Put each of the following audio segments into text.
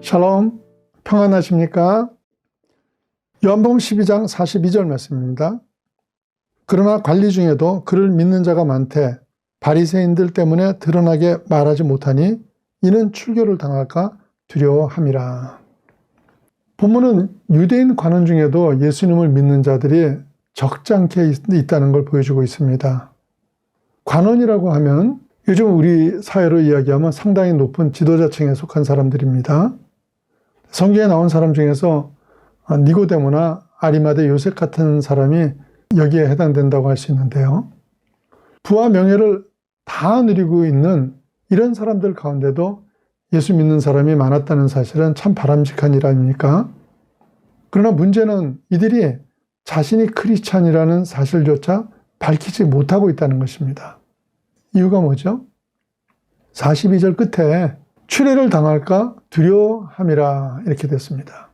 샬롬, 평안하십니까? 요한복음 12장 42절 말씀입니다. 그러나 관리 중에도 그를 믿는 자가 많되 바리새인들 때문에 드러나게 말하지 못하니 이는 출교를 당할까 두려워함이라. 본문은 유대인 관원 중에도 예수님을 믿는 자들이 적지 않게 있다는 걸 보여주고 있습니다. 관원이라고 하면 요즘 우리 사회로 이야기하면 상당히 높은 지도자층에 속한 사람들입니다. 성경에 나온 사람 중에서 니고데모나 아리마대 요셉 같은 사람이 여기에 해당된다고 할 수 있는데요. 부와 명예를 다 누리고 있는 이런 사람들 가운데도 예수 믿는 사람이 많았다는 사실은 참 바람직한 일 아닙니까? 그러나 문제는 이들이 자신이 크리스찬이라는 사실조차 밝히지 못하고 있다는 것입니다. 이유가 뭐죠? 42절 끝에 추례를 당할까 두려워함이라 이렇게 됐습니다.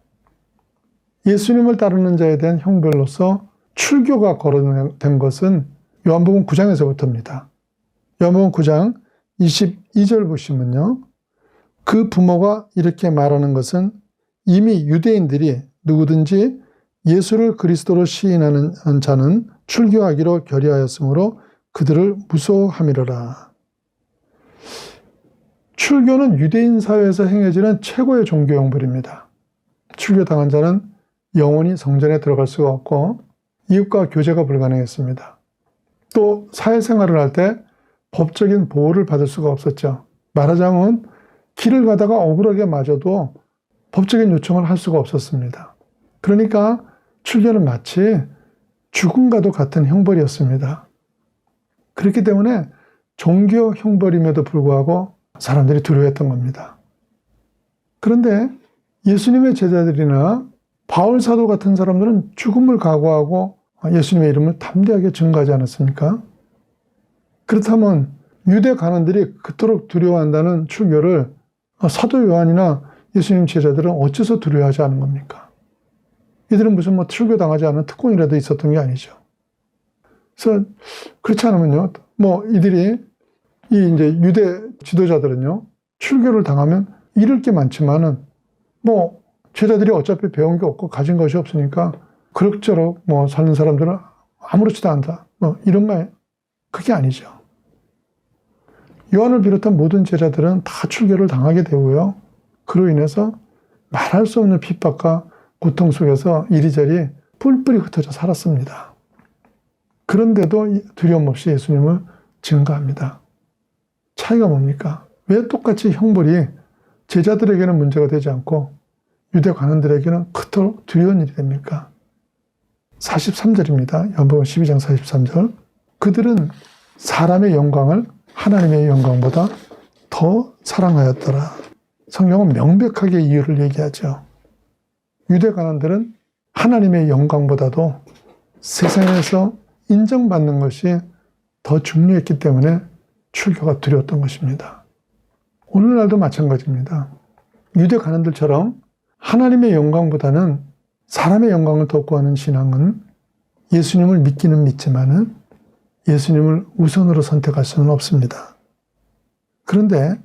예수님을 따르는 자에 대한 형벌로서 출교가 거론된 것은 요한복음 9장에서부터입니다. 요한복음 9장 22절 보시면요. 그 부모가 이렇게 말하는 것은 이미 유대인들이 누구든지 예수를 그리스도로 시인하는 자는 출교하기로 결의하였으므로 그들을 무서워함이로라. 출교는 유대인 사회에서 행해지는 최고의 종교 형벌입니다. 출교당한 자는 영원히 성전에 들어갈 수가 없고 이웃과 교제가 불가능했습니다. 또 사회생활을 할 때 법적인 보호를 받을 수가 없었죠. 말하자면 길을 가다가 억울하게 맞아도 법적인 요청을 할 수가 없었습니다. 그러니까 출교는 마치 죽음과도 같은 형벌이었습니다. 그렇기 때문에 종교 형벌임에도 불구하고 사람들이 두려워했던 겁니다. 그런데 예수님의 제자들이나 바울 사도 같은 사람들은 죽음을 각오하고 예수님의 이름을 담대하게 증거하지 않았습니까? 그렇다면 유대 관원들이 그토록 두려워한다는 출교를 사도 요한이나 예수님 제자들은 어째서 두려워하지 않은 겁니까? 이들은 무슨 출교당하지 않은 특권이라도 있었던 게 아니죠. 그래서 그렇지 않으면요, 이들이 이제 유대 지도자들은요, 출교를 당하면 잃을 게 많지만은 제자들이 어차피 배운 게 없고 가진 것이 없으니까 그럭저럭 사는 사람들은 아무렇지도 않다. 이런 말, 그게 아니죠. 요한을 비롯한 모든 제자들은 다 출교를 당하게 되고요. 그로 인해서 말할 수 없는 핍박과 고통 속에서 이리저리 뿔뿔이 흩어져 살았습니다. 그런데도 두려움 없이 예수님을 증거합니다. 차이가 뭡니까? 왜 똑같이 형벌이 제자들에게는 문제가 되지 않고 유대 관원들에게는 그토록 두려운 일이 됩니까? 43절입니다. 요한복음 12장 43절. 그들은 사람의 영광을 하나님의 영광보다 더 사랑하였더라. 성경은 명백하게 이유를 얘기하죠. 유대 관원들은 하나님의 영광보다도 세상에서 인정받는 것이 더 중요했기 때문에 출교가 두려웠던 것입니다. 오늘날도 마찬가지입니다. 유대 관원들처럼 하나님의 영광보다는 사람의 영광을 더 구하는 신앙은 예수님을 믿기는 믿지만은 예수님을 우선으로 선택할 수는 없습니다. 그런데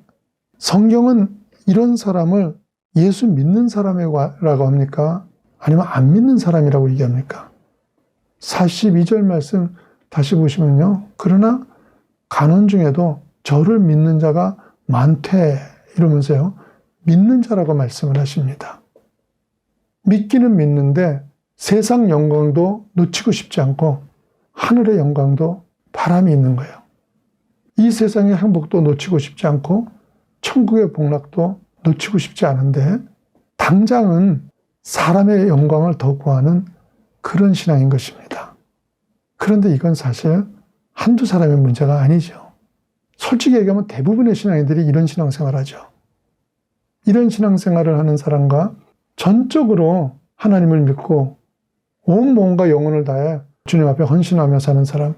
성경은 이런 사람을 예수 믿는 사람이라고 합니까? 아니면 안 믿는 사람이라고 얘기합니까? 42절 말씀 다시 보시면요. 그러나 관원 중에도 저를 믿는 자가 많되 이러면서요. 믿는 자라고 말씀을 하십니다. 믿기는 믿는데 세상 영광도 놓치고 싶지 않고 하늘의 영광도 바람이 있는 거예요. 이 세상의 행복도 놓치고 싶지 않고 천국의 복락도 놓치고 싶지 않은데 당장은 사람의 영광을 더 구하는 그런 신앙인 것입니다. 그런데 이건 사실 한두 사람의 문제가 아니죠. 솔직히 얘기하면 대부분의 신앙인들이 이런 신앙생활을 하죠. 이런 신앙생활을 하는 사람과 전적으로 하나님을 믿고 온 몸과 영혼을 다해 주님 앞에 헌신하며 사는 사람,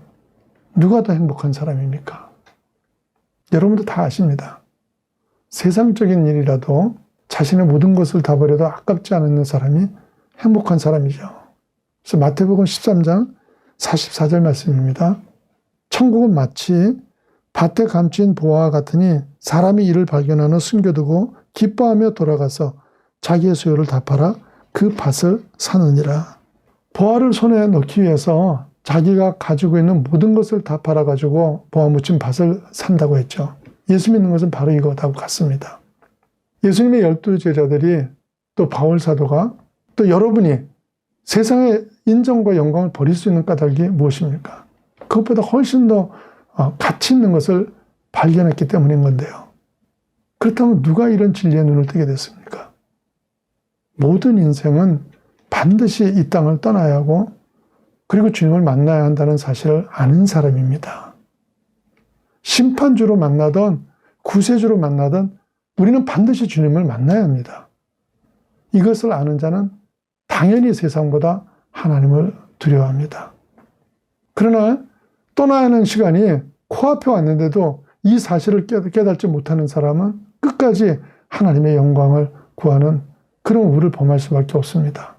누가 더 행복한 사람입니까? 여러분도 다 아십니다. 세상적인 일이라도 자신의 모든 것을 다 버려도 아깝지 않은 사람이 행복한 사람이죠. 그래서 마태복음 13장 44절 말씀입니다. 천국은 마치 밭에 감춘 보화와 같으니 사람이 이를 발견하여 숨겨두고 기뻐하며 돌아가서 자기의 소유를 다 팔아 그 밭을 사느니라. 보화를 손에 넣기 위해서 자기가 가지고 있는 모든 것을 다 팔아가지고 보화 묻힌 밭을 산다고 했죠. 예수 믿는 것은 바로 이것하고 같습니다. 예수님의 12제자들이 또 바울 사도가 또 여러분이 세상의 인정과 영광을 버릴 수 있는 까닭이 무엇입니까? 그것보다 훨씬 더 가치 있는 것을 발견했기 때문인 건데요. 그렇다면 누가 이런 진리에 눈을 뜨게 됐습니까? 모든 인생은 반드시 이 땅을 떠나야 하고 그리고 주님을 만나야 한다는 사실을 아는 사람입니다. 심판주로 만나든 구세주로 만나든 우리는 반드시 주님을 만나야 합니다. 이것을 아는 자는 당연히 세상보다 하나님을 두려워합니다. 그러나 떠나야 하는 시간이 코앞에 왔는데도 이 사실을 깨닫지 못하는 사람은 끝까지 하나님의 영광을 구하는 그런 우를 범할 수밖에 없습니다.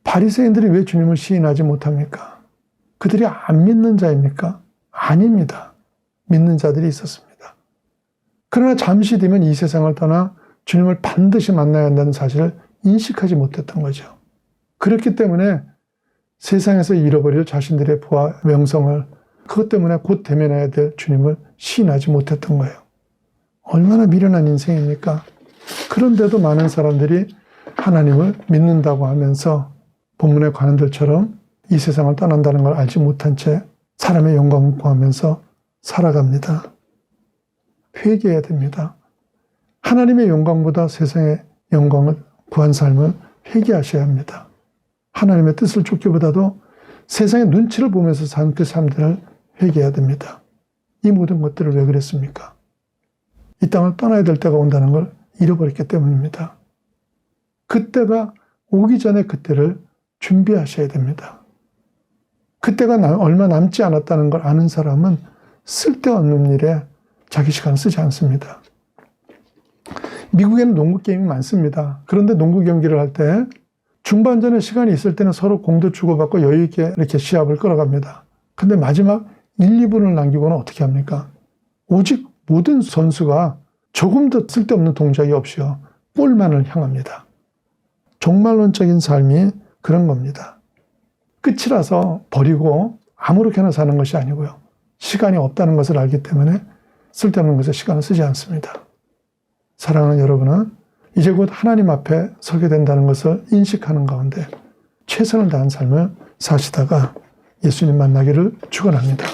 바리새인들이 왜 주님을 시인하지 못합니까? 그들이 안 믿는 자입니까? 아닙니다. 믿는 자들이 있었습니다. 그러나 잠시 뒤면 이 세상을 떠나 주님을 반드시 만나야 한다는 사실을 인식하지 못했던 거죠. 그렇기 때문에 세상에서 잃어버릴 자신들의 부와 명성을 그것 때문에 곧 대면해야 될 주님을 시인하지 못했던 거예요. 얼마나 미련한 인생입니까? 그런데도 많은 사람들이 하나님을 믿는다고 하면서 본문에 관원들처럼 이 세상을 떠난다는 걸 알지 못한 채 사람의 영광을 구하면서 살아갑니다. 회개해야 됩니다. 하나님의 영광보다 세상의 영광을 구한 삶을 회개하셔야 합니다. 하나님의 뜻을 쫓기보다도 세상의 눈치를 보면서 사는 그 삶들을 회개해야 됩니다. 이 모든 것들을 왜 그랬습니까? 이 땅을 떠나야 될 때가 온다는 걸 잃어버렸기 때문입니다. 그때가 오기 전에 그때를 준비하셔야 됩니다. 그때가 얼마 남지 않았다는 걸 아는 사람은 쓸데없는 일에 자기 시간을 쓰지 않습니다. 미국에는 농구 게임이 많습니다. 그런데 농구 경기를 할 때 중반전에 시간이 있을 때는 서로 공도 주고받고 여유 있게 이렇게 시합을 끌어갑니다. 근데 마지막 1, 2분을 남기고는 어떻게 합니까? 오직 모든 선수가 조금 더 쓸데없는 동작이 없이요. 골만을 향합니다. 종말론적인 삶이 그런 겁니다. 끝이라서 버리고 아무렇게나 사는 것이 아니고요. 시간이 없다는 것을 알기 때문에 쓸데없는 것에 시간을 쓰지 않습니다. 사랑하는 여러분은 이제 곧 하나님 앞에 서게 된다는 것을 인식하는 가운데 최선을 다한 삶을 사시다가 예수님 만나기를 축원합니다.